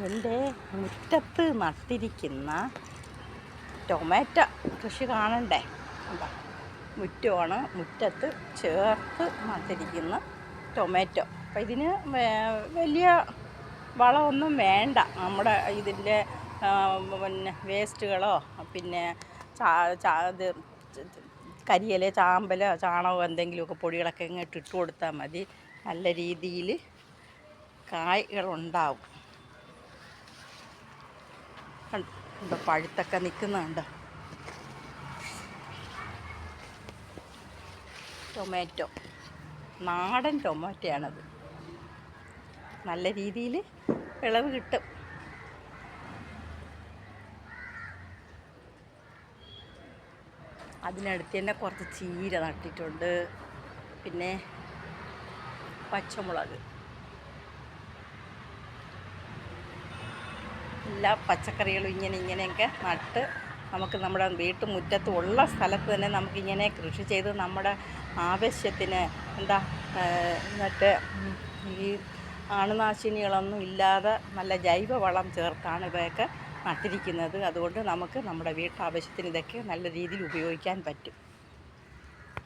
എൻ്റെ മുറ്റത്ത് നട്ടിരിക്കുന്ന ടൊമാറ്റോ കൃഷി കാണണ്ടേ? എന്താ മുറ്റമാണ്, മുറ്റത്ത് ചേർത്ത് നട്ടിരിക്കുന്ന ടൊമാറ്റോ. അപ്പം ഇതിന് വലിയ വളമൊന്നും വേണ്ട. നമ്മുടെ ഇതിൻ്റെ പിന്നെ വേസ്റ്റുകളോ പിന്നെ ഇത് കരിയില, ചാമ്പലോ, ചാണകമോ എന്തെങ്കിലുമൊക്കെ പൊടികളൊക്കെ ഇങ്ങോട്ട് ഇട്ട് കൊടുത്താൽ മതി. നല്ല രീതിയിൽ കായ്കളുണ്ടാവും. കണ്ടോ പഴുത്തൊക്കെ നിൽക്കുന്നുണ്ട് ടൊമാറ്റോ. നാടൻ ടൊമാറ്റോയാണത്. നല്ല രീതിയിൽ വിളവ് കിട്ടും. അതിനടുത്ത് തന്നെ കുറച്ച് ചീര നട്ടിട്ടുണ്ട്, പിന്നെ പച്ചമുളക്. എല്ലാ പച്ചക്കറികളും ഇങ്ങനെയൊക്കെ നട്ട് നമുക്ക് നമ്മുടെ വീട്ടുമുറ്റത്ത് ഉള്ള സ്ഥലത്ത് തന്നെ നമുക്കിങ്ങനെ കൃഷി ചെയ്ത് നമ്മുടെ ആവശ്യത്തിന് എന്നിട്ട് ഈ അണുനാശിനികളൊന്നും ഇല്ലാതെ നല്ല ജൈവവളം ചേർത്താണ് ഇവയൊക്കെ നട്ടിരിക്കുന്നത്. അതുകൊണ്ട് നമുക്ക് നമ്മുടെ വീട്ടാവശ്യത്തിന് ഇതൊക്കെ നല്ല രീതിയിൽ ഉപയോഗിക്കാൻ പറ്റും.